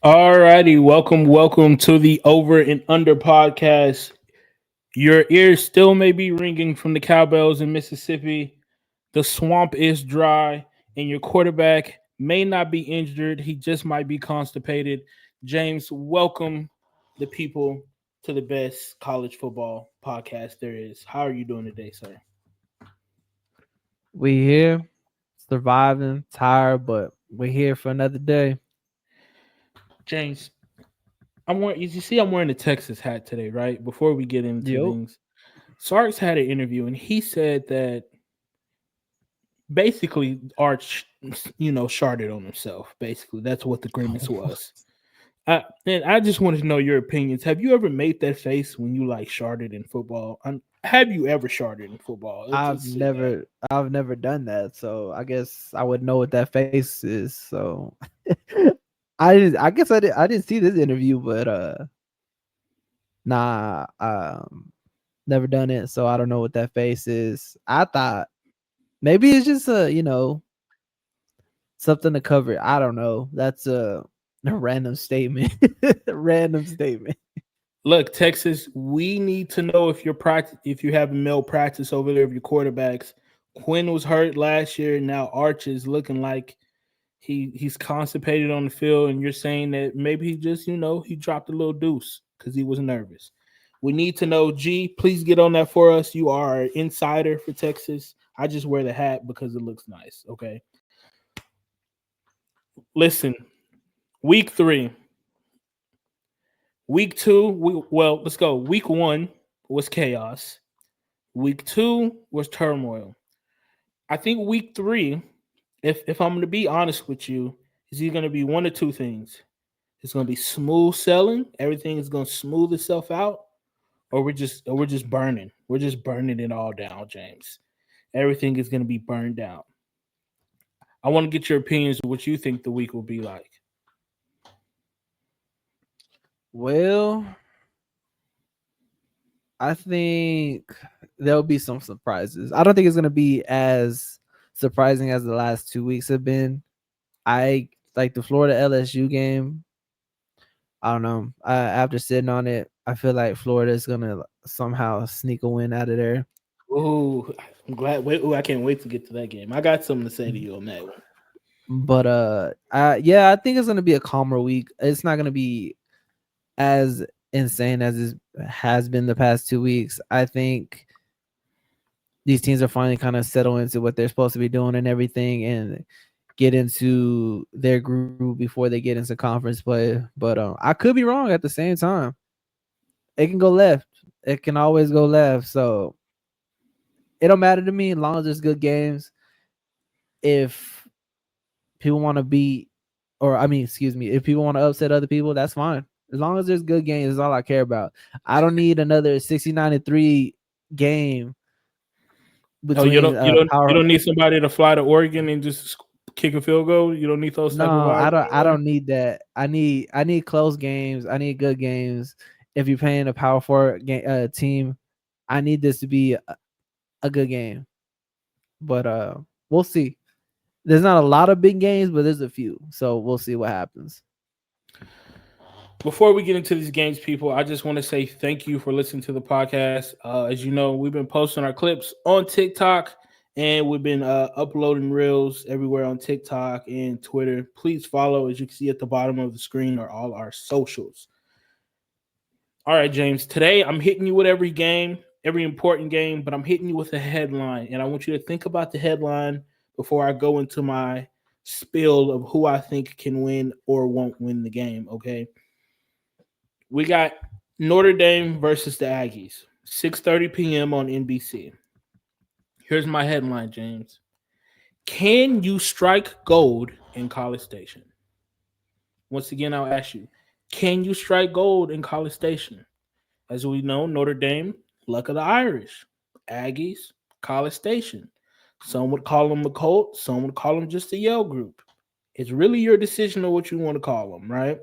Alrighty, welcome to the Over and Under podcast. Your ears still may be ringing from the cowbells in Mississippi. The swamp is dry, and your quarterback may not be injured. He just might be constipated. James, welcome the people to the best college football podcast there is. How are you doing today, sir? We here, surviving, tired, but we're here for another day. James, I'm wearing a Texas hat today, right? Before we get into Yo. things, Sarks had an interview and he said that basically Arch, sharded on himself. Basically, that's what the grimace was. And I just wanted to know your opinions. Have you ever made that face when you like sharded in football? Have you ever sharded in football? I've Let's say that. never I've never done that, so I guess I would know what that face is. So I guess I didn't see this interview, but nah, never done it, so I don't know what that face is. I thought maybe it's just something to cover it. I don't know. That's a random statement. Random statement. Look, Texas, we need to know if you have male practice over there of your quarterbacks. Quinn was hurt last year. Now Arch is looking like he's constipated on the field, and you're saying that maybe he just he dropped a little deuce because he was nervous. We need to know. G, please get on that for us. You are an insider for Texas. I just wear the hat because it looks nice. Okay. Listen, week 3. Week 2, let's go. Week 1 was chaos. Week 2 was turmoil. I think week 3, if I'm going to be honest with you, is either going to be one or two things. It's going to be smooth selling. Everything is going to smooth itself out, or we're just burning. We're just burning it all down, James. Everything is going to be burned down. I want to get your opinions of what you think the week will be like. Well, I think there'll be some surprises. I don't think it's gonna be as surprising as the last 2 weeks have been. I like the Florida LSU game. I don't know. After sitting on it, I feel like Florida is gonna somehow sneak a win out of there. Ooh, I'm glad. Wait, ooh, I can't wait to get to that game. I got something to say to you on that one. But yeah, I think it's gonna be a calmer week. It's not gonna be as insane as it has been the past 2 weeks. I think these teams are finally kind of settle into what they're supposed to be doing and everything, and get into their group before they get into conference play. But I could be wrong at the same time. It can go left. It can always go left. So it don't matter to me as long as there's good games. If people want to beat, or I mean, excuse me, if people want to upset other people, that's fine. As long as there's good games, is all I care about. I don't need another 69-3 game Oh, you between don't you don't you power. don't need somebody to fly to Oregon and just kick a field goal. You don't need those type of No, vibes I anymore. don't need that. I need close games. I need good games. If you're playing a power four game team, I need this to be a good game. But we'll see. There's not a lot of big games, but there's a few. So we'll see what happens. Before we get into these games, people, I just want to say thank you for listening to the podcast. As you know, we've been posting our clips on TikTok, and we've been uploading reels everywhere on TikTok and Twitter. Please follow, as you can see at the bottom of the screen, are all our socials. All right, James. Today I'm hitting you with every game, every important game, but I'm hitting you with a headline, and I want you to think about the headline before I go into my spill of who I think can win or won't win the game. Okay. We got Notre Dame versus the Aggies, 6:30 p.m. on NBC. Here's my headline, James. Can you strike gold in College Station? Once again, I'll ask you, can you strike gold in College Station? As we know, Notre Dame, luck of the Irish. Aggies, College Station. Some would call them a cult, some would call them just a Yale group. It's really your decision of what you want to call them, right?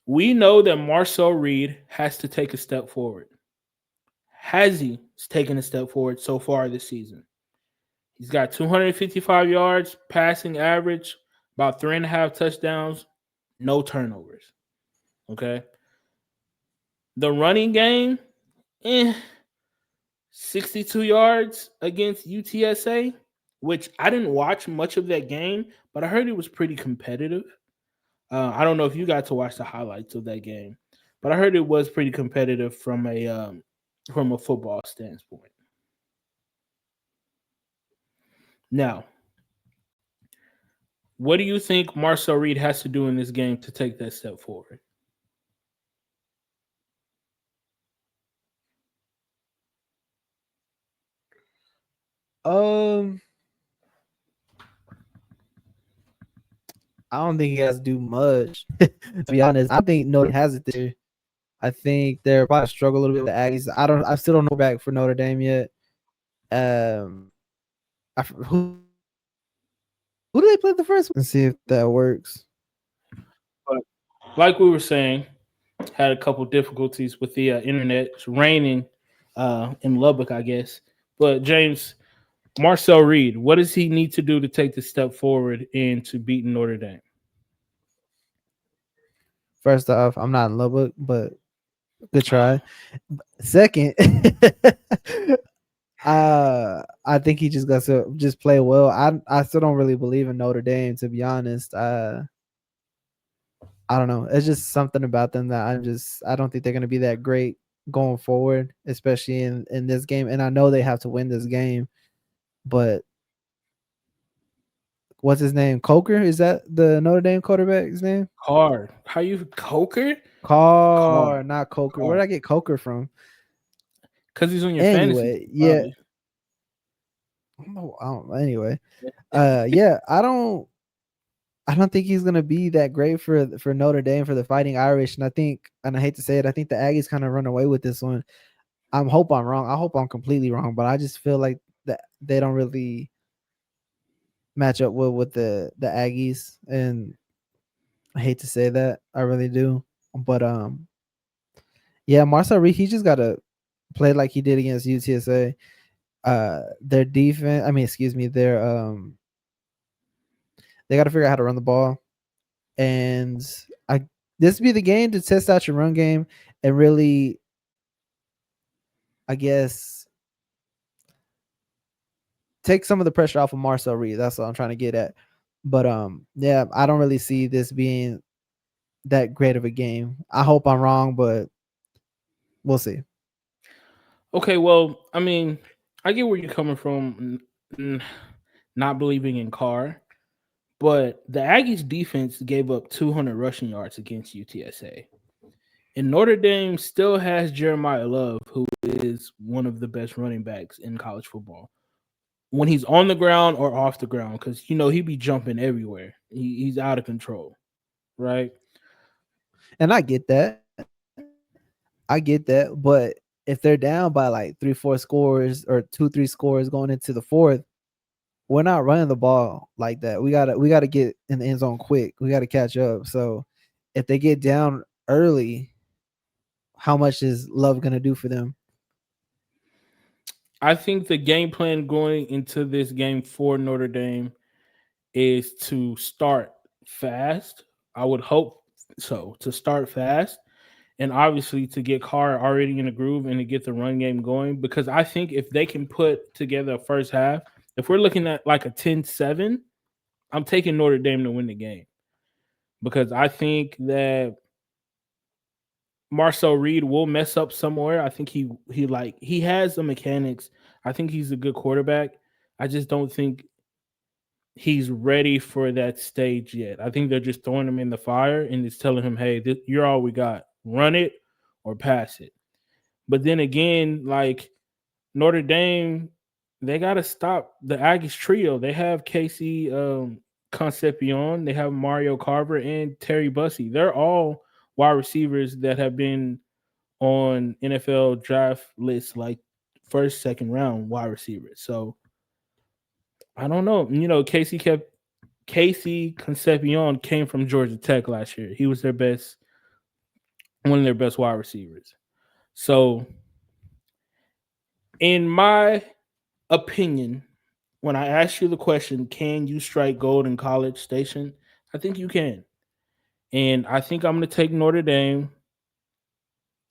We know that Marcel Reed has to take a step forward. Has he taken a step forward so far this season? He's got 255 yards passing average, about 3.5 touchdowns. no turnovers. Okay. The running game, eh, 62 yards against UTSA, which I didn't watch much of that game, but I heard it was pretty competitive. I don't know if you got to watch the highlights of that game, but I heard it was pretty competitive from a football standpoint. Now, what do you think Marcel Reed has to do in this game to take that step forward? Um, I don't think he has to do much. To be honest, I think Notre Dame has it this year. I think they're probably struggle a little bit with the Aggies. I still don't know back for Notre Dame yet. Um, who do they play the first one? And see if that works. But like we were saying, had a couple difficulties with the internet. It's raining in Lubbock, I guess. But James, Marcel Reed, what does he need to do to take the step forward into beating Notre Dame? First off, I'm not in Lubbock, but good try. Second, I think he just got to just play well. I still don't really believe in Notre Dame, to be honest. I don't know. It's just something about them that I don't think they're gonna be that great going forward, especially in this game. And I know they have to win this game, but what's his name? Coker? Is that the Notre Dame quarterback's name? Hard. How you Coker? Carr, Hard. not Coker. Where Hard. did I get Coker from? Because he's on your fantasy, Anyway, yeah. probably. Anyway, yeah, I don't think he's gonna be that great for Notre Dame for the Fighting Irish, and I hate to say it, I think the Aggies kind of run away with this one. I hope I'm wrong. I hope I'm completely wrong, but I just feel like that they don't really match up well with the Aggies, and I hate to say that, I really do, but yeah, Marcel Reed, he just gotta play like he did against UTSA. Their defense, I mean, excuse me, they got to figure out how to run the ball, and I this be the game to test out your run game and really, I guess, take some of the pressure off of Marcel Reed. That's what I'm trying to get at. But yeah, I don't really see this being that great of a game. I hope I'm wrong, but we'll see. Okay, well, I mean, I get where you're coming from, not believing in Carr, but the Aggies defense gave up 200 rushing yards against UTSA. And Notre Dame still has Jeremiah Love, who is one of the best running backs in college football. When he's on the ground or off the ground, because he be jumping everywhere. He's out of control, right? And I get that, but if they're down by like 3-4 scores or 2-3 scores going into the fourth, we're not running the ball like that. We gotta get in the end zone quick. We gotta catch up. So if they get down early, how much is Love gonna do for them? I think the game plan going into this game for Notre Dame is to start fast. I would hope so, to start fast, and obviously to get Carr already in the groove and to get the run game going. Because I think if they can put together a first half, if we're looking at like a 10-7, I'm taking Notre Dame to win the game. Because I think that Marcel Reed will mess up somewhere. I think he has the mechanics. I think he's a good quarterback. I just don't think he's ready for that stage yet. I think they're just throwing him in the fire and it's telling him, "Hey, you're all we got. Run it or pass it." But then again, like Notre Dame, they got to stop the Aggies trio. They have Casey Concepcion, they have Mario Carver, and Terry Bussey. They're all wide receivers that have been on NFL draft lists, like first, second round wide receivers. So I don't know. Casey Concepcion came from Georgia Tech last year. He was one of their best wide receivers. So, in my opinion, when I ask you the question, can you strike gold in College Station? I think you can. and I think I'm going to take Notre Dame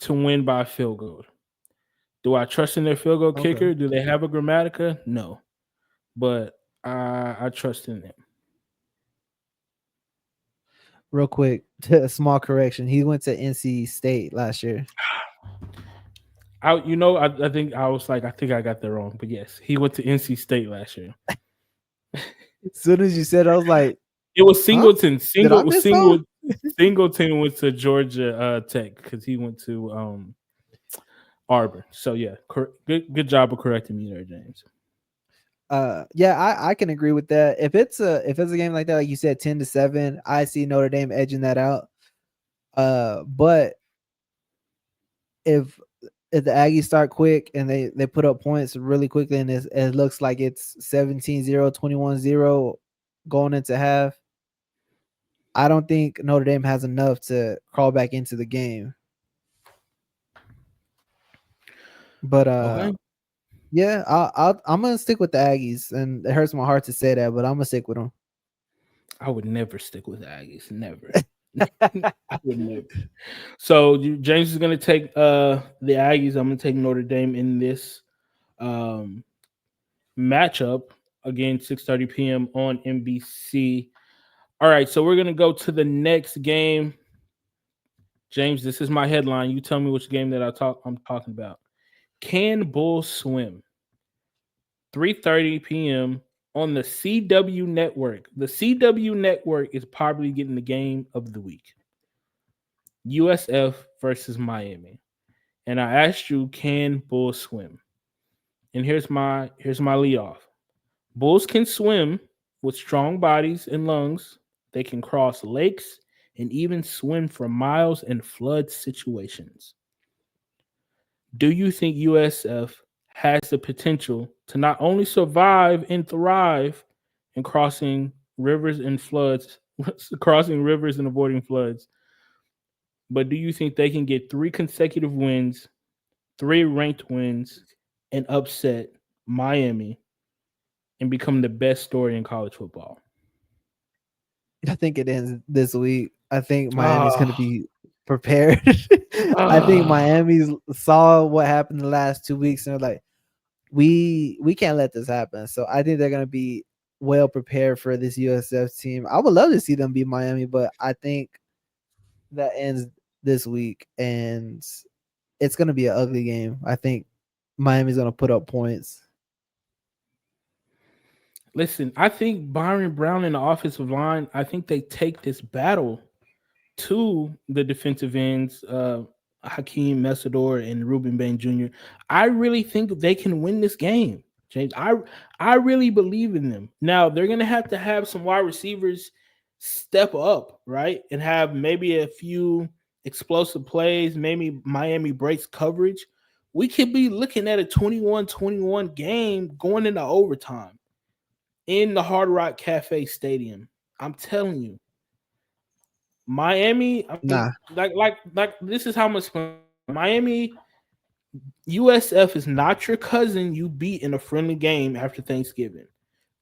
to win by a field goal. Do I trust in their field goal Okay. kicker? Do they have a Grammatica? No, but I trust in them. Real quick, a small correction. He went to NC State last year. I think I was like, I think I got that wrong, but yes, he went to NC State last year. As soon as you said, I was like, It was huh? Singleton. Did I miss something? Singleton went to Georgia Tech because he went to Auburn. So yeah, good job of correcting me there, James. Yeah, I can agree with that. If it's a game like that, like you said, 10-7, I see Notre Dame edging that out. But if the Aggies start quick and they put up points really quickly and it looks like it's 17-0, 21-0 going into half, I don't think Notre Dame has enough to crawl back into the game. But Okay. yeah, I'm gonna stick with the Aggies, and it hurts my heart to say that, but I'm gonna stick with them. I would never stick with the Aggies. Never. I would never. So James is gonna take the Aggies. I'm gonna take Notre Dame in this um, matchup again, 6:30 p.m. on NBC. All right, so we're gonna go to the next game. James, this is my headline. You tell me which game that I'm talking about. Can Bulls swim? 3:30 p.m. on the CW network. The CW network is probably getting the game of the week. USF versus Miami. And I asked you, can Bulls swim? And here's my lead off. Bulls can swim with strong bodies and lungs. They can cross lakes and even swim for miles in flood situations. Do you think USF has the potential to not only survive and thrive in crossing rivers and floods, crossing rivers and avoiding floods, but do you think they can get 3 consecutive wins, 3 ranked wins, and upset Miami and become the best story in college football? I think it ends this week. I think Miami's going to Ah, be prepared. I think ah. Miami's saw what happened the last 2 weeks and they're like, we can't let this happen. So I think they're going to be well prepared for this USF team. I would love to see them beat Miami, but I think that ends this week and it's going to be an ugly game. I think Miami's going to put up points. Listen, I think Byron Brown and the offensive line, I think they take this battle to the defensive ends, Hakeem Messador and Ruben Bain Jr. I really think they can win this game, James. I really believe in them. Now they're gonna have to have some wide receivers step up, right, and have maybe a few explosive plays. Maybe Miami breaks coverage. We could be looking at a 21-21 game going into overtime in the Hard Rock Cafe Stadium. I'm telling you, Miami. I mean, Nah, like. This is how much Miami USF is not your cousin you beat in a friendly game after Thanksgiving.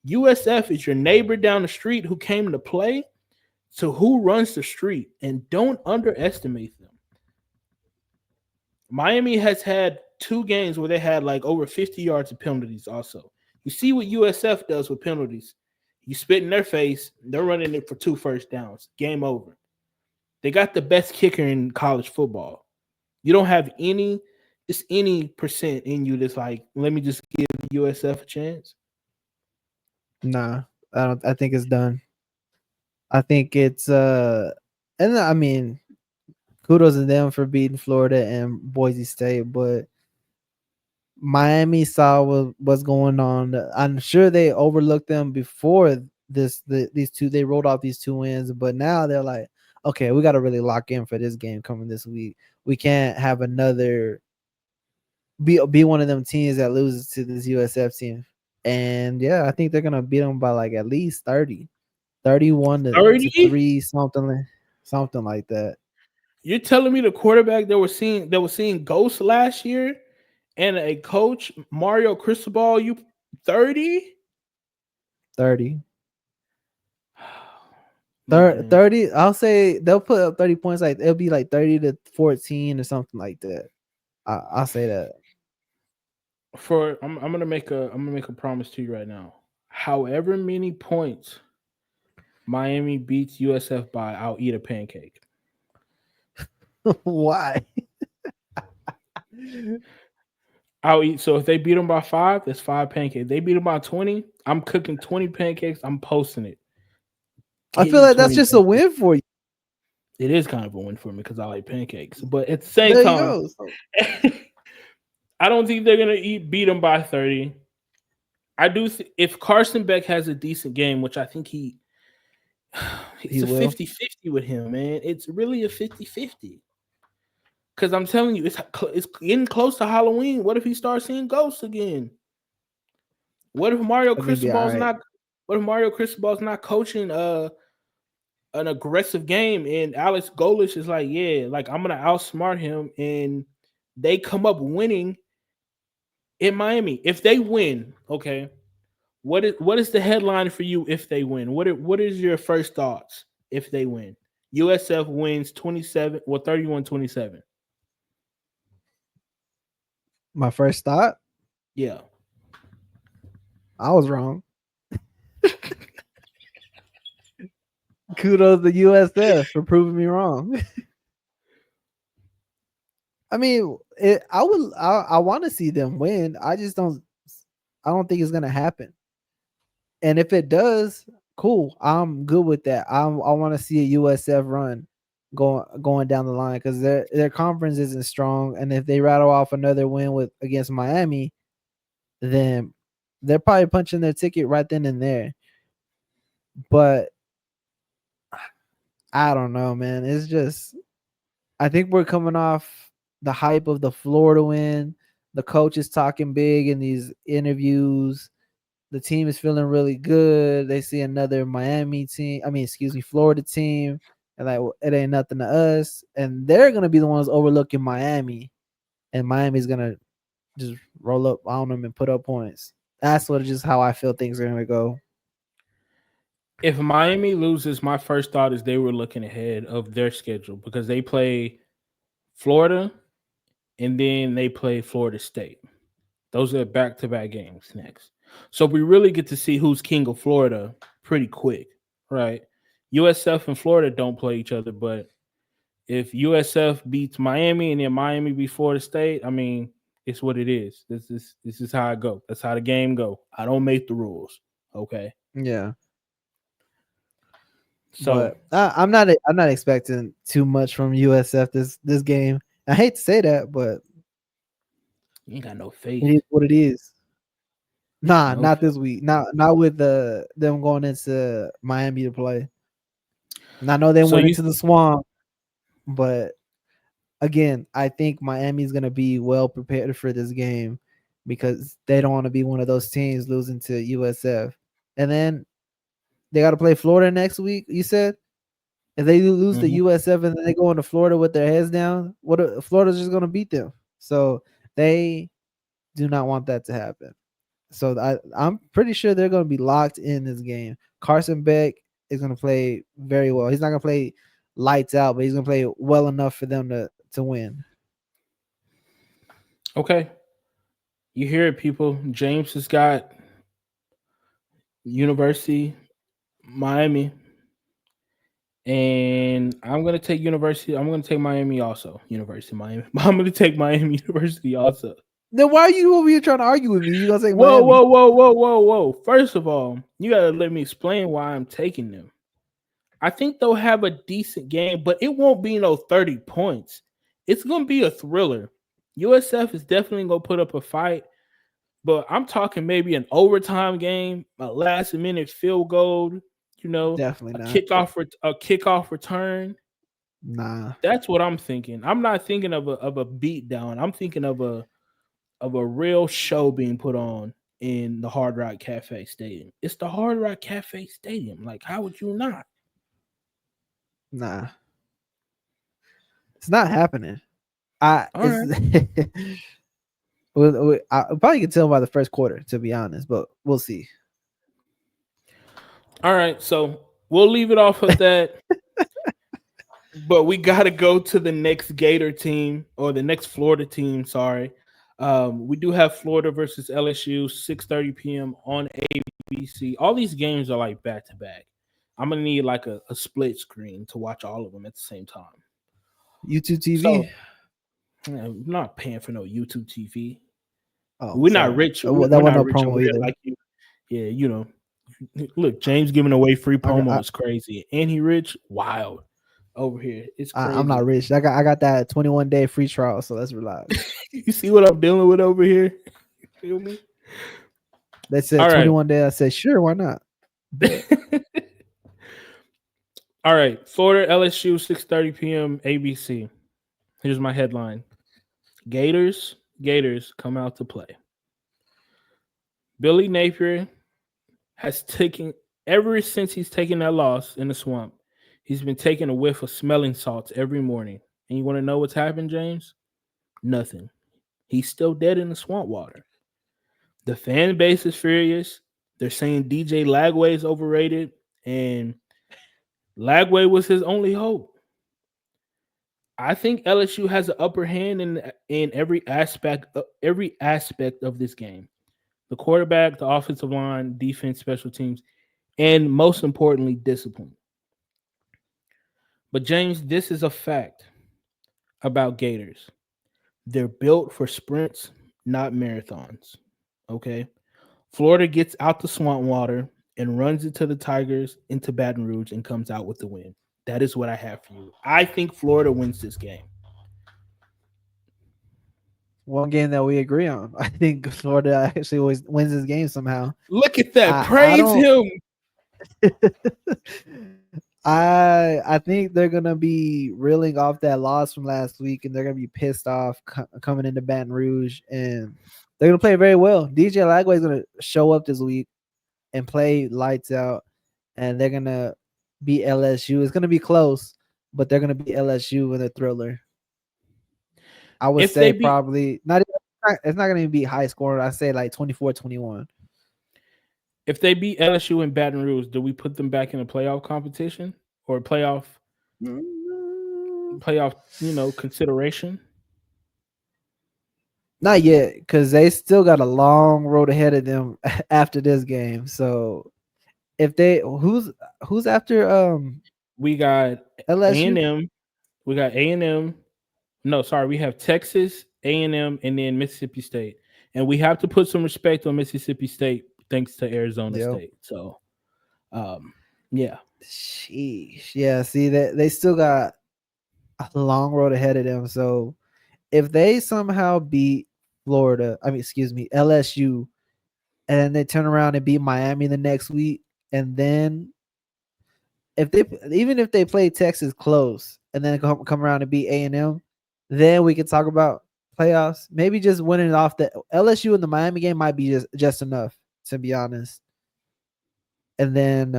USF is your neighbor down the street who came to play. So who runs the street? And don't underestimate them. Miami has had 2 games where they had like over 50 yards of penalties. Also, you see what USF does with penalties. You spit in their face, they're running it for 2 first downs. Game over. They got the best kicker in college football. You don't have any percent in you that's like, let me just give USF a chance. nah. I think it's done. I think it's and I mean, kudos to them for beating Florida and Boise State, but Miami saw what's going on. I'm sure they overlooked them before these two. They rolled off these 2 wins, but now they're like, okay, we got to really lock in for this game coming this week. We can't have another be one of them teams that loses to this USF team. And yeah, I think they're gonna beat them by like at least 30, 31 to 30? 3, something like that. You're telling me the quarterback that was seeing ghosts last year and a coach, Mario Cristobal, you 30? 30. Okay. 30. I'll say they'll put up 30 points. Like it'll be like 30-14 or something like that. I'll say that. I'm gonna make a promise to you right now. However many points Miami beats USF by, I'll eat a pancake. Why? I'll eat. So if they beat them by 5, that's 5 pancakes. They beat them by 20. I'm cooking 20 pancakes. I'm posting it. I feel Getting like that's 20 just a pancakes. win for you. It is kind of a win for me because I like pancakes. But at the same There you time, go. So, I don't think they're gonna beat them by 30. I do. If Carson Beck has a decent game, which I think it's he a will. 50-50 with him, man. It's really a 50-50. Because I'm telling you, it's getting close to Halloween. What if he starts seeing ghosts again? What if Mario Let me be all Cristobal's right. not? What if Mario Cristobal's not coaching an aggressive game and Alex Golish is like, yeah, like I'm gonna outsmart him, and they come up winning in Miami. If they win, okay, what is the headline for you if they win? What is your first thoughts if they win? USF wins 27 or 31-27. My first thought, Yeah. I was wrong. Kudos to USF for proving me wrong. I mean, I want to see them win. I just don't. I don't think it's gonna happen. And if it does, cool. I'm good with that. I want to see a USF run going down the line because their conference isn't strong. And if they rattle off another win with against Miami, then they're probably punching their ticket right then and there. But I don't know, man. It's just I think we're coming off the hype of the Florida win. The coach is talking big in these interviews. The team is feeling really good. They see another Miami team. I mean, excuse me, Florida team, and like it ain't nothing to us. And they're gonna be the ones overlooking Miami, and Miami's gonna just roll up on them and put up points. That's what just how I feel things are gonna go. If Miami loses, my first thought is they were looking ahead of their schedule because they play Florida and then they play Florida State. Those are back-to-back games next. So we really get to see who's king of Florida pretty quick, right? USF and Florida don't play each other, but if USF beats Miami and then Miami beats Florida State, I mean, it's what it is. This is how I go. That's how the game go. I don't make the rules. Okay. Yeah, So but I'm not expecting too much from USF this game. I hate to say that, but you ain't got no it faith. is what it is. Nah, No not faith. this week. Not with them going into Miami to play. And I know they So went you into the swamp, but again, I think Miami's gonna be well prepared for this game because they don't want to be one of those teams losing to USF. And then they got to play Florida next week. You said if they lose to mhm. USF and then they go into Florida with their heads down, Florida's just gonna beat them. So they do not want that to happen. So I'm pretty sure they're going to be locked in this game. Carson Beck is going to play very well. He's not going to play lights out, but he's going to play well enough for them to win. Okay. You hear it, people. James has got University Miami, and I'm gonna take University. I'm gonna take Miami also. University Miami. I'm gonna take Miami University also. Then why are you over here trying to argue with me? You going to take Whoa, Miami? whoa, whoa, whoa, whoa, whoa! First of all, you gotta let me explain why I'm taking them. I think they'll have a decent game, but it won't be no 30 points. It's gonna be a thriller. USF is definitely gonna put up a fight. But I'm talking maybe an overtime game, a last minute field goal, Definitely a not. kickoff return. Nah, That's what I'm thinking. I'm not thinking of a beat down. I'm thinking of a real show being put on in the Hard Rock Cafe Stadium. It's the Hard Rock Cafe Stadium. Like, how would you not? nah. It's not happening. I All it's right. I probably can tell by the first quarter, to be honest, but we'll see. All right. So we'll leave it off of that. But we got to go to the next Gator team or the next Florida team. Sorry, we do have Florida versus LSU, 6:30 p.m. on ABC. All these games are like back to back. I'm gonna need like a split screen to watch all of them at the same time. YouTube TV. So I'm not paying for no YouTube TV. Oh, We're not sorry. rich. That We're wasn't not no rich over promo here either. like you. Yeah, look, James giving away free promo I, is crazy, and he rich. Wild over here. It's I'm crazy. not rich. I got that 21-day free trial, so let's relax. You see what I'm dealing with over here? Feel me? They said All right. 21 days. I said sure, why not? Bet. All right. Florida LSU 6:30 p.m. ABC. Here's my headline. Gators come out to play. Billy Napier has taken ever since he's taken that loss in the swamp. He's been taking a whiff of smelling salts every morning. And you want to know what's happened, James? Nothing. He's still dead in the swamp water. The fan base is furious. They're saying DJ Lagway is overrated, and Lagway was his only hope. I think LSU has an upper hand in every aspect of this game. The quarterback, the offensive line, defense, special teams, and most importantly, discipline. But James, this is a fact about Gators. They're built for sprints, not marathons. Okay? Florida gets out the swamp water and runs into the Tigers into Baton Rouge and comes out with the win. That is what I have for you. I think Florida wins this game. One game that we agree on. I think Florida actually always wins this game somehow. Look at that. I Praise him. I think they're gonna be reeling off that loss from last week, and they're gonna be pissed off coming into Baton Rouge, and they're gonna play very well. DJ Lagway is gonna show up this week and play lights out, and they're gonna beat LSU. It's gonna be close, but they're gonna beat LSU in a thriller. I would say probably not. It's not gonna be high scoring. I say like 24-21. If they beat LSU in Baton Rouge, do we put them back in a playoff competition or playoff, consideration? Not yet, because they still got a long road ahead of them after this game. So if they who's after we got LSU? A&M, we got A&M. No, sorry, we have Texas, A&M, and then Mississippi State. And we have to put some respect on Mississippi State thanks to Arizona State. So, yeah. Sheesh. Yeah, see that they still got a long road ahead of them. So if they somehow beat LSU, and they turn around and beat Miami the next week, and then if they play Texas close and then come around and beat A&M, then we can talk about playoffs. Maybe just winning off the LSU in the Miami game might be just enough, to be honest. And then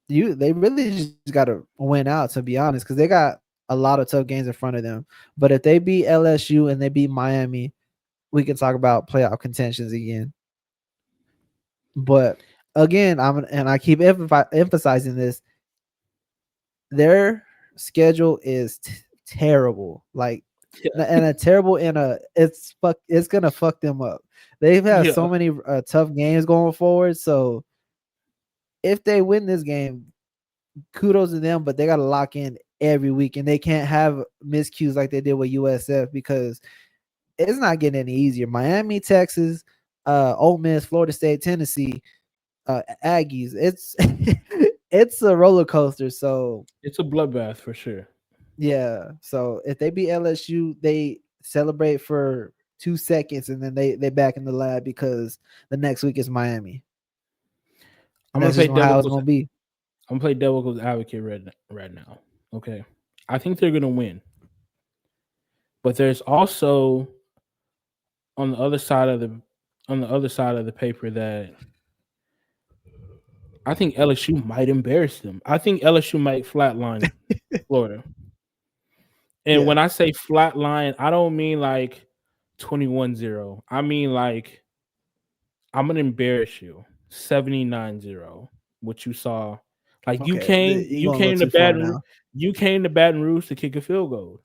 they really just got to win out, to be honest, because they got a lot of tough games in front of them. But if they beat LSU and they beat Miami, we can talk about playoff contentions again. But again, I keep emphasizing this. Their schedule is terrible. Like, and a terrible it's gonna fuck them up. They've had so many tough games going forward. So if they win this game, kudos to them, but they got to lock in every week, and they can't have miscues like they did with USF, because it's not getting any easier. Miami, Texas, Ole Miss, Florida State, Tennessee, Aggies. It's it's a roller coaster. So it's a bloodbath for sure. Yeah. So if they beat LSU, they celebrate for 2 seconds, and then they back in the lab, because the next week is Miami. I'm gonna play how it's gonna be. I'm gonna play devil's advocate right now. Okay, I think they're gonna win, but there's also on the other side of the paper that I think LSU might embarrass them. I think LSU might flatline Florida. And when I say flatline, I don't mean like 21-0. I mean like I'm gonna embarrass you 79-0. what you saw. Like you Okay, came you you going a little came to too far now. Baton Rouge to kick a field goal.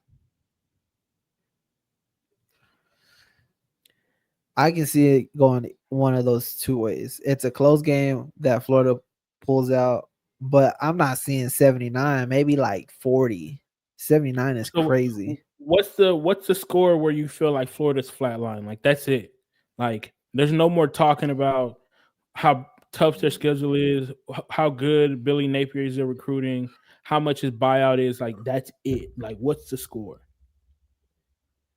I can see it going one of those two ways. It's a close game that Florida pulls out, but I'm not seeing 79, maybe like 40. 79 is So crazy. what's the score where you feel like Florida's flatline? Like that's it. Like there's no more talking about how tough their schedule is, how good Billy Napier is at recruiting, how much his buyout is. Like that's it. Like what's the score?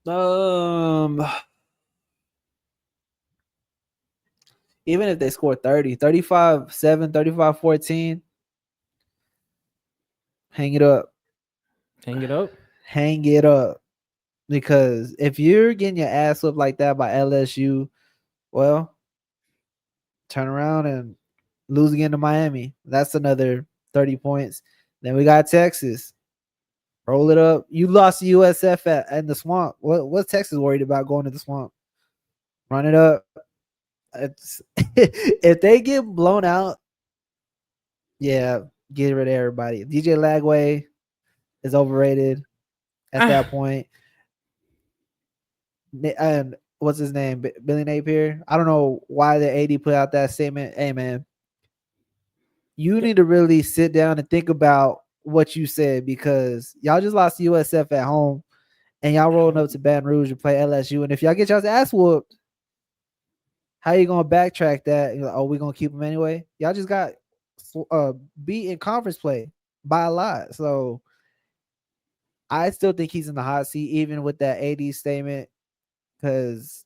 Um, even if they score 30, 35-7, 35-14, hang it up. Hang it up. Hang it up. Because if you're getting your ass up like that by LSU, well, turn around and lose again to Miami. That's another 30 points. Then we got Texas. Roll it up. You lost to USF in the swamp. What's Texas worried about going to the swamp? Run it up. It's if they get blown out, yeah, get rid of everybody. DJ Lagway is overrated at that point. And what's his name? Billy Napier. I don't know why the AD put out that statement. Hey man, you need to really sit down and think about what you said, because y'all just lost to USF at home and y'all rolling up to Baton Rouge to play LSU. And if y'all get y'all's ass whooped, how you gonna backtrack that? You're like, oh, we gonna keep them anyway. Y'all just got beat in conference play by a lot. So I still think he's in the hot seat, even with that AD statement, because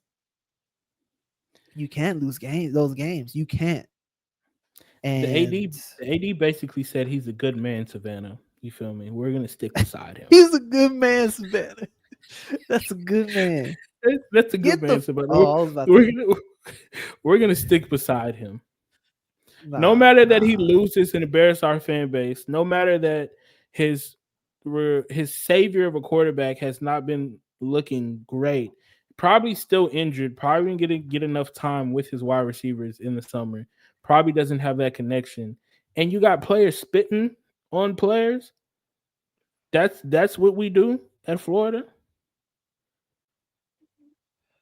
you can't lose those games. You can't. The And AD basically said he's a good man, Savannah. You feel me? We're gonna stick beside him. he's a good man, Savannah. That's a good man. That's a good Get the man, Savannah. I was about We're, to gonna, we're gonna stick beside him. No nah matter that he nah. loses and embarrass our fan base, no matter that his his savior of a quarterback has not been looking great, probably still injured, probably didn't get enough time with his wide receivers in the summer, probably doesn't have that connection, and you got players spitting on players. That's what we do at Florida.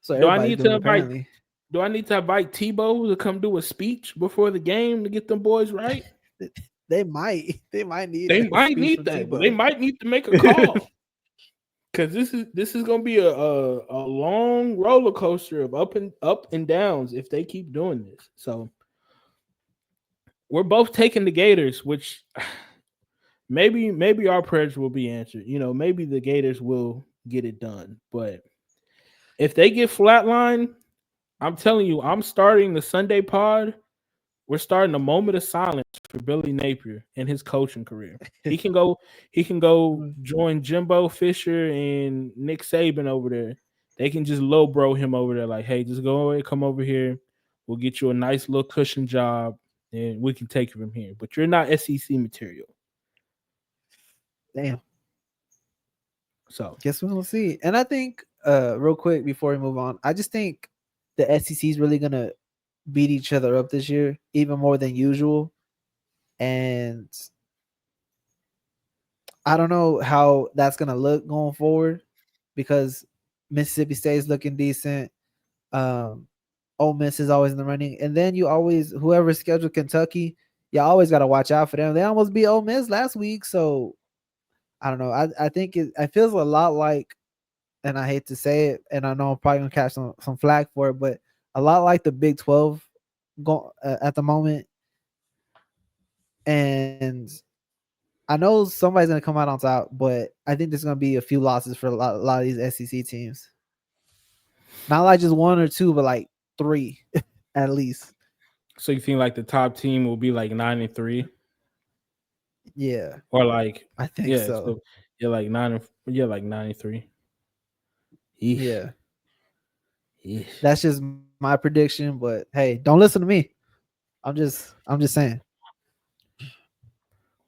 So Do I everybody's need doing to it invite apparently. Do I need to invite Tebow to come do a speech before the game to get them boys right? They might need They a might speech need from that, but they Tebow. might need to make a call because this is gonna be a long roller coaster of up and downs if they keep doing this. So we're both taking the Gators, which maybe our prayers will be answered. You know, maybe the Gators will get it done, but if they get flatlined, I'm telling you, I'm starting the Sunday pod. We're starting a moment of silence for Billy Napier and his coaching career. He can go join Jimbo Fisher and Nick Saban over there. They can just low bro him over there, like, hey, just go away, come over here. We'll get you a nice little cushion job and we can take you from here. But you're not SEC material. Damn. So Guess we'll see. And I think real quick before we move on, I just think the SEC is really gonna beat each other up this year, even more than usual. And I don't know how that's gonna look going forward, because Mississippi State is looking decent. Um, Ole Miss is always in the running, and then you always whoever scheduled Kentucky, you always got to watch out for them. They almost beat Ole Miss last week, so I don't know. I think it feels a lot like, and I hate to say it, and I know I'm probably gonna catch some flack for it, but a lot like the Big 12 at the moment. And I know somebody's gonna come out on top, but I think there's gonna be a few losses for a lot of these SEC teams. Not like just one or two, but like three at least. so you think like the top team will be like 9-3? Yeah, Or like I think yeah, so. so you're like 93. Eesh. Yeah, Eesh. that's just my prediction. But hey, don't listen to me. I'm just saying.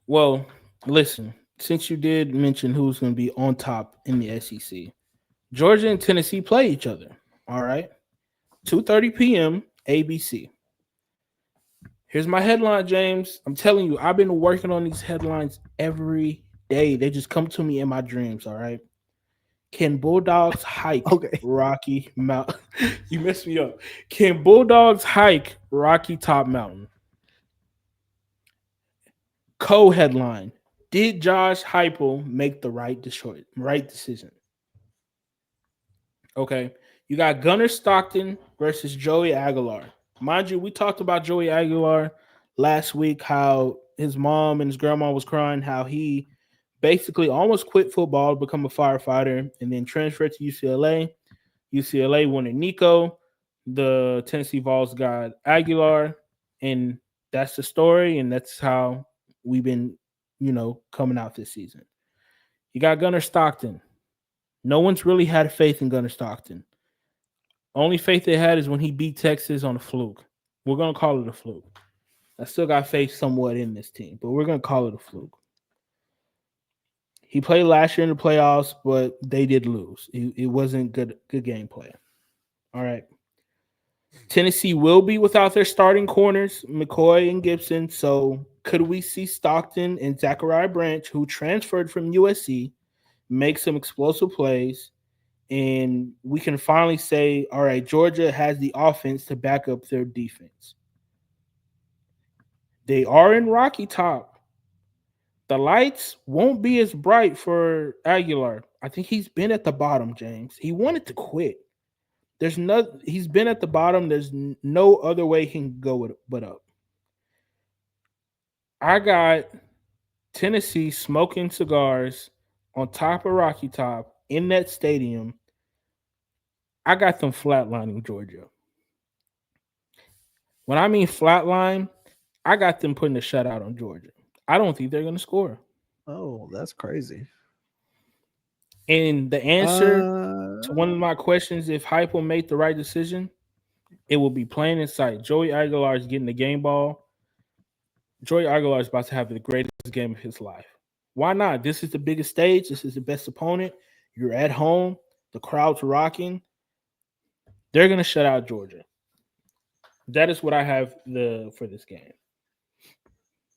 Well, listen, since you did mention who's going to be on top in the SEC, Georgia and Tennessee play each other. All right. 2:30 p.m. ABC. Here's my headline, James. I'm telling you, I've been working on these headlines every day. They just come to me in my dreams. All right. Can Bulldogs hike Okay. Rocky Mountain? You messed me up. Can Bulldogs hike Rocky Top Mountain? Co-headline: Did Josh Heupel make the right decision? Okay, you got Gunnar Stockton versus Joey Aguilar. Mind you, we talked about Joey Aguilar last week. How his mom and his grandma was crying. How he basically almost quit football to become a firefighter and then transferred to UCLA. UCLA wanted Nico. The Tennessee Vols got Aguilar, and that's the story, and that's how we've been, coming out this season. You got Gunnar Stockton. No one's really had faith in Gunnar Stockton. Only faith they had is when he beat Texas on a fluke. We're gonna call it a fluke. I still got faith somewhat in this team, but we're gonna call it a fluke. He played last year in the playoffs, but they did lose. It wasn't good gameplay. All right. Tennessee will be without their starting corners, McCoy and Gibson. So could we see Stockton and Zachariah Branch, who transferred from USC, make some explosive plays? And we can finally say, all right, Georgia has the offense to back up their defense. They are in Rocky Top. The lights won't be as bright for Aguilar. I think he's been at the bottom, James. He wanted to quit. He's been at the bottom. There's no other way he can go but up. I got Tennessee smoking cigars on top of Rocky Top in that stadium. I got them flatlining Georgia. When I mean flatline, I got them putting a shutout on Georgia. I don't think they're going to score. Oh, that's crazy. And the answer to one of my questions, if Heupel made the right decision, it will be plain in sight. Joey Aguilar is getting the game ball. Joey Aguilar is about to have the greatest game of his life. Why not? This is the biggest stage. This is the best opponent. You're at home. The crowd's rocking. They're going to shut out Georgia. That is what I have for this game.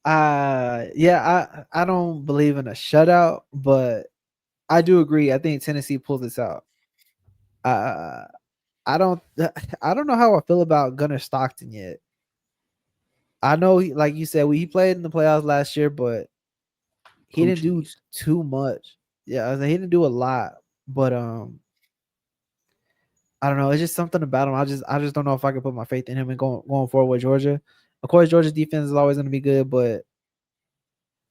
I don't believe in a shutout, but I do agree. I think Tennessee pulls this out. I don't I don't know how I feel about Gunnar Stockton yet. I know, like you said, he played in the playoffs last year, but he didn't do too much. Yeah, he didn't do a lot, but I don't know. It's just something about him. I just don't know if I can put my faith in him and going forward with Georgia. Of course, Georgia's defense is always going to be good, but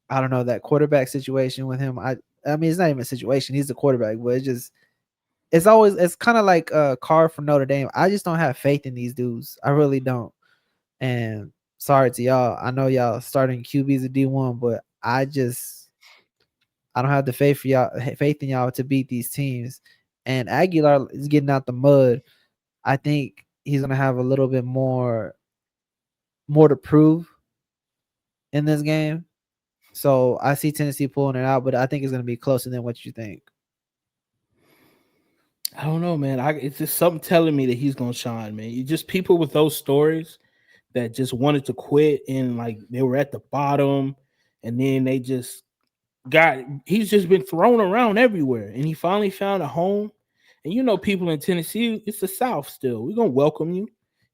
I don't know that quarterback situation with him. I mean, it's not even a situation. He's the quarterback, but it's kind of like Carr from Notre Dame. I just don't have faith in these dudes. I really don't. And sorry to y'all. I know y'all starting QBs at D1, but I don't have the faith in y'all to beat these teams. And Aguilar is getting out the mud. I think he's gonna have a little bit more to prove in this game. So I see Tennessee pulling it out, but I think it's gonna be closer than what you think. I don't know, man. It's just something telling me that he's gonna shine, man. You just people with those stories that just wanted to quit and like they were at the bottom, and then they just he's just been thrown around everywhere, and he finally found a home. And people in Tennessee, it's the South still. We're gonna welcome you.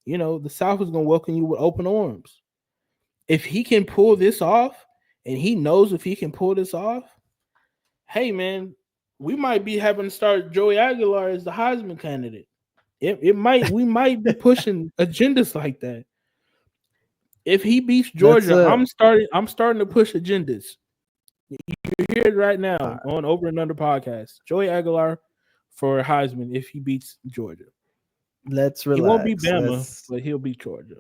The South is gonna welcome you with open arms. If he can pull this off, and he knows if he can pull this off, hey man, we might be having to start Joey Aguilar as the Heisman candidate. We might be pushing agendas like that. If he beats Georgia, I'm starting to push agendas. You hear it right now on Over and Under podcast. Joey Aguilar for Heisman if he beats Georgia. Let's relax. He won't beat Bama, but he'll beat Georgia.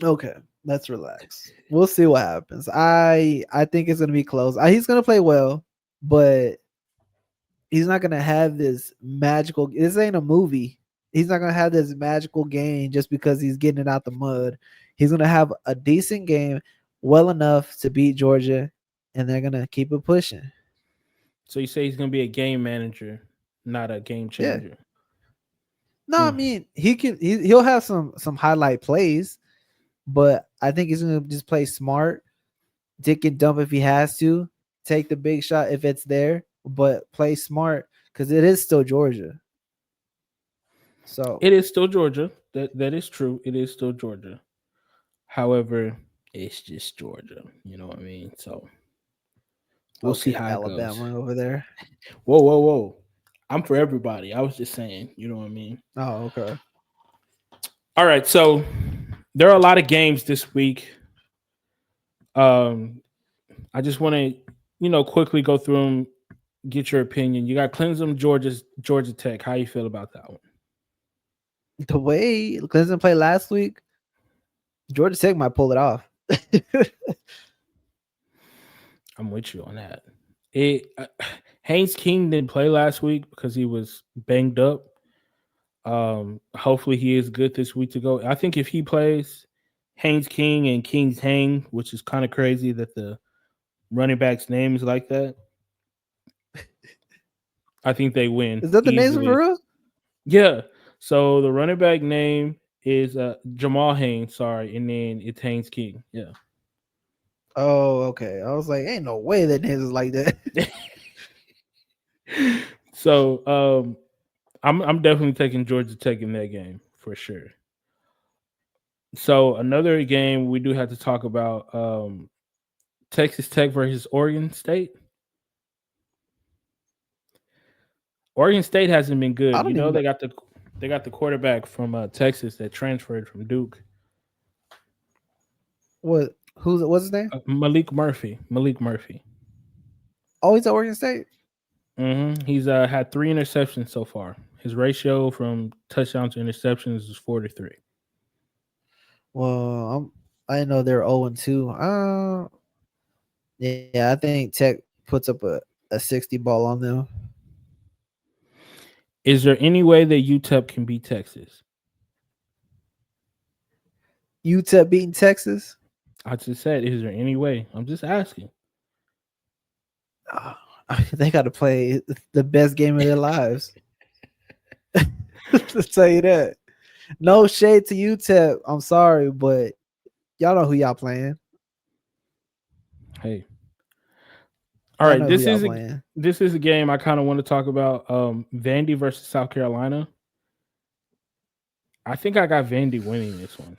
Okay, let's relax. We'll see what happens. I think it's gonna be close. He's gonna play well, but he's not gonna have this magical. This ain't a movie. He's not gonna have this magical game just because he's getting it out the mud. He's gonna have a decent game, well enough to beat Georgia, and they're gonna keep it pushing. So you say he's gonna be a game manager, not a game changer? Yeah. No, I mean he'll have some highlight plays, but I think he's gonna just play smart, dick and dump if he has to, take the big shot if it's there, but play smart because it is still Georgia. So It is still Georgia. That is true. It is still Georgia. However, it's just Georgia. You know what I mean? So we'll see okay, how it goes. Alabama over there. Whoa, whoa, whoa. I'm for everybody. I was just saying, you know what I mean? Oh, okay. All right, so there are a lot of games this week. Um, I just want to, quickly go through them, get your opinion. You got Clemson, Georgia Tech. How you feel about that one? The way Clemson played last week, Georgia Tech might pull it off. I'm with you on that. Haynes King didn't play last week because he was banged up. Hopefully he is good this week to go. I think if he plays Haynes King and King's Hang, which is kind of crazy that the running back's name is like that, I think they win Is that the names for easily. real? Yeah. So the running back name is Jamal Haynes, sorry, and then it's Haynes King. Yeah. Oh, okay. I was like, ain't no way that names is like that. So I'm definitely taking Georgia Tech in that game for sure. So another game we do have to talk about Texas Tech versus Oregon State. Oregon State hasn't been I good. don't even know They got the quarterback from Texas that transferred from Duke, what's his name? Malik Murphy. Malik Murphy. Oh, he's at Oregon State. He's had 3 interceptions so far. His ratio from touchdown to interceptions is 4-3. Well, I didn't know they're 0-2. Yeah, I think Tech puts up a 60 ball on them. Is there any way that UTEP can beat Texas? UTEP beating Texas. I just said, is there any way? I'm just asking. Oh, they got to play the best game of their lives. Let's tell you that. No shade to UTEP. I'm sorry, but y'all know who y'all playing. Hey, all Y'all right. know who y'all playing. This is a game I kind of want to talk about. Vandy versus South Carolina. I think I got Vandy winning this one.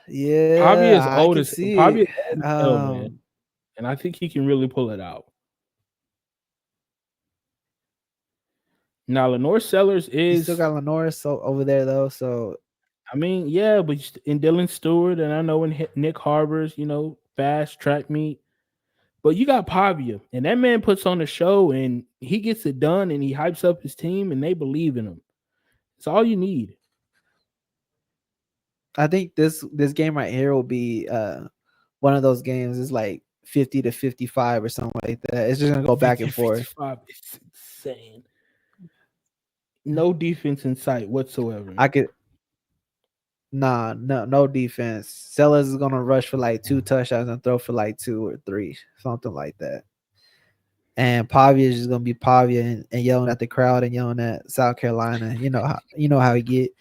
Yeah, I can see Pavia it. is old as hell, man, and I think he can really pull it out. Now Lenore Sellers You still is, got Lenore over there though, so I mean, yeah, but in Dylan Stewart, and I know in Nick Harbor's, fast track meet. But you got Pavia, and that man puts on a show, and he gets it done, and he hypes up his team, and they believe in him. It's all you need. I think this game right here will be one of those games. Is like 50-55 or something like that. It's just gonna go back and forth. 50-55, it's insane. No defense in sight whatsoever. I could no defense. Sellers is gonna rush for like 2 touchdowns and throw for like 2 or 3, something like that. And Pavia is just gonna be Pavia and yelling at the crowd and yelling at South Carolina. You know how he get.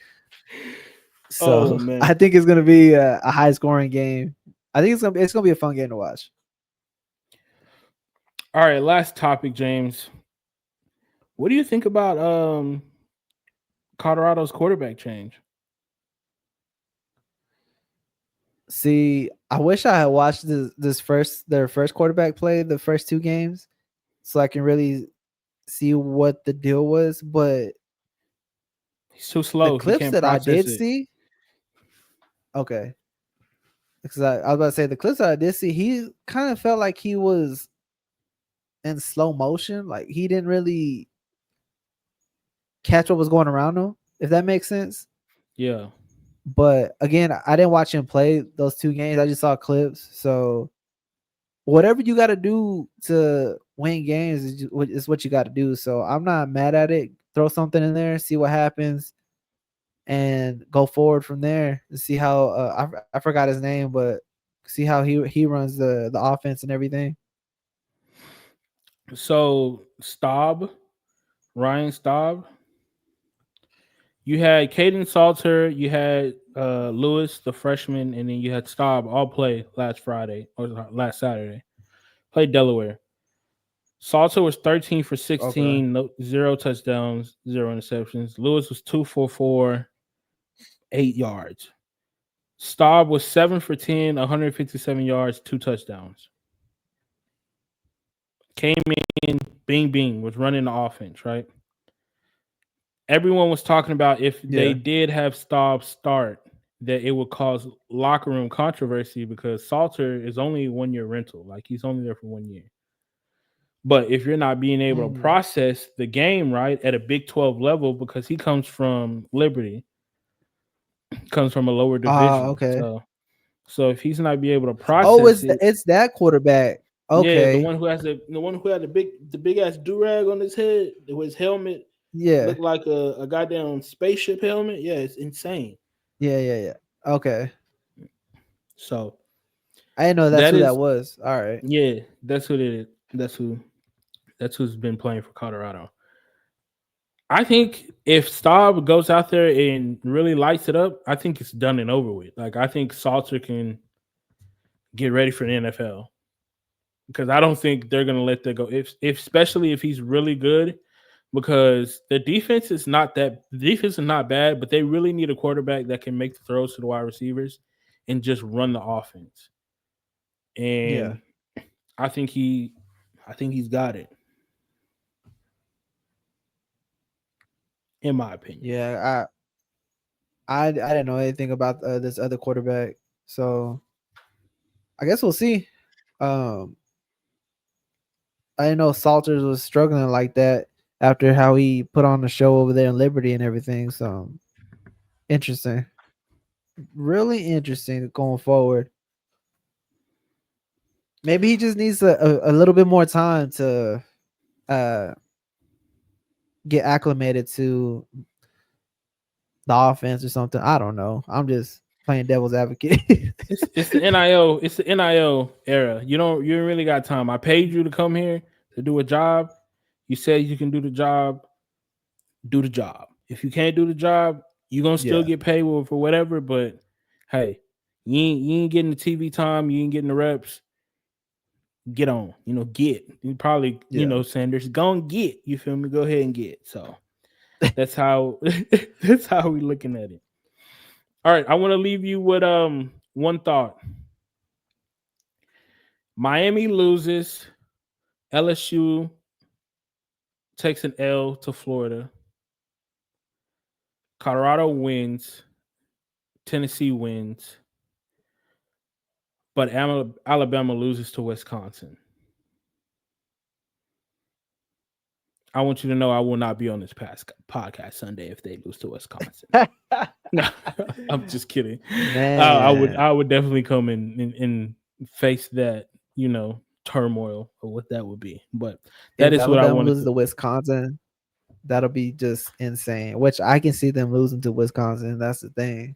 Oh So man! I think it's gonna be a high scoring game. I think it's gonna be a fun game to watch. All right, last topic, James. What do you think about Colorado's quarterback change? See, I wish I had watched their first quarterback play the first 2 games, so I can really see what the deal was. But He's too the slow. He clips can't that I process did it. see, okay, because I was about to say the clips that I did see, he kind of felt like he was in slow motion, like he didn't really catch what was going around him, if that makes sense. Yeah. But again, I didn't watch him play those 2 games. I just saw clips. So whatever you got to do to win games is what you got to do. So I'm not mad at it. Throw something in there, see what happens, and go forward from there. And see how I forgot his name, but see how he runs the offense and everything. So Ryan Staub. You had Caden Salter. You had Lewis, the freshman, and then you had Staub all play last Friday or last Saturday. Played Delaware. Salter was 13 for Okay. 16, no, 0 touchdowns, 0 interceptions. Lewis was 2 for 4, 8 yards. Staub was 7 for 10, 157 yards, 2 touchdowns. Came in, bing, bing, was running the offense, right? Everyone was talking about if they Yeah. did have Staub start, that it would cause locker room controversy because Salter is only 1 year rental. Like he's only there for 1 year. But if you're not being able to Mm. process the game right at a Big 12 level, because he comes from Liberty, comes from a lower division. Okay. So if he's not be able to Oh, process it, it's that quarterback. yeah, the Okay. one who has the one who had the big ass do rag on his head, with his helmet Yeah. looked like a goddamn spaceship helmet. Yeah, it's insane. Yeah. Yeah. Yeah. Okay. So I didn't know that's that who that is, was. All right. yeah, that's who it is. That's who's been playing for Colorado. I think if Staub goes out there and really lights it up, I think it's done and over with. Like I think Salter can get ready for the NFL because I don't think they're gonna let that go. If especially if he's really good, because the defense is not bad, but they really need a quarterback that can make the throws to the wide receivers and just run the offense. Yeah. And I think he's got it, in my opinion. Yeah. I didn't know anything about this other quarterback, so I guess we'll see. Um, I didn't know Salters was struggling like that after how he put on the show over there in Liberty and everything. So interesting, really interesting going forward. Maybe he just needs a little bit more time to uh get acclimated to the offense or something. I don't know. I'm just playing devil's advocate. It's the NIL. It's the NIL era. You don't really got time. I paid you to come here to do a job. You said you can do the job. Do the job. If you can't do the job, you're gonna still Yeah. get paid for whatever. But hey, you ain't getting the TV time. You ain't getting the reps. Get on. Get. You probably Yeah. Sanders gonna get. You feel me? Go ahead and get. So that's how that's how we looking at it. All right, I want to leave you with one thought. Miami loses. LSU takes an L to Florida. Colorado wins. Tennessee wins. But Alabama loses to Wisconsin. I want you to know I will not be on this past podcast Sunday if they lose to Wisconsin. No, I'm just kidding. Man, I would definitely come and face that, turmoil or what that would be. But that if is what I Alabama wanted loses to. to Wisconsin, that'll be just insane. Which I can see them losing to Wisconsin. That's the thing.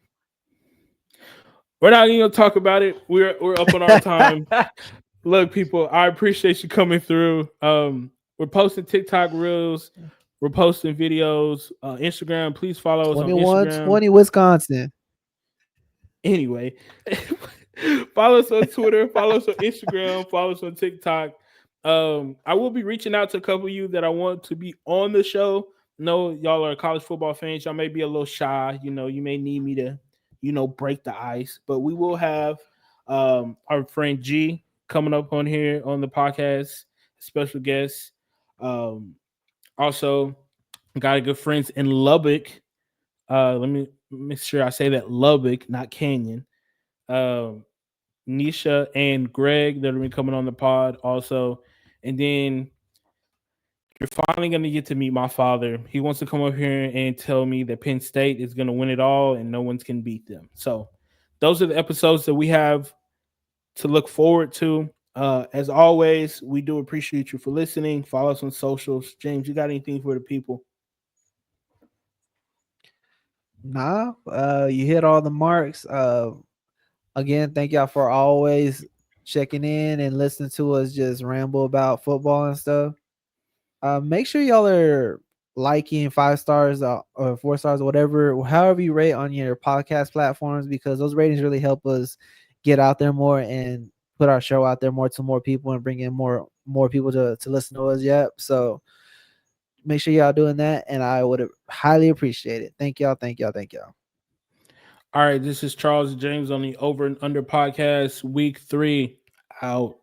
We're not even gonna talk about it. We're up on our time. Look, people, I appreciate you coming through. We're posting TikTok reels. We're posting videos. Instagram, please follow us on Instagram. 21-20 Wisconsin. Anyway, follow us on Twitter. Follow us on Instagram. Follow us on TikTok. I will be reaching out to a couple of you that I want to be on the show. No, y'all are college football fans. Y'all may be a little shy. You may need me to, break the ice. But we will have our friend G coming up on here on the podcast, special guest. Um, Also, got a good friends in Lubbock. Let me make sure I say that Lubbock, not Canyon. Um, Nisha and Greg that are be coming on the pod also, and then you're finally going to get to meet my father. He wants to come up here and tell me that Penn State is going to win it all and no one's can beat them. So those are the episodes that we have to look forward to. As always, we do appreciate you for listening. Follow us on socials. James, you got anything for the people? Nah, you hit all the marks. Again, thank y'all for always checking in and listening to us just ramble about football and stuff. Make sure y'all are liking 5 stars or 4 stars, whatever, however you rate on your podcast platforms, because those ratings really help us get out there more and put our show out there more to more people and bring in more people to listen to us. Yep. So make sure y'all doing that, and I would highly appreciate it. Thank y'all. Thank y'all. Thank y'all. All right, this is Charles and James on the Over and Under podcast, week 3 out.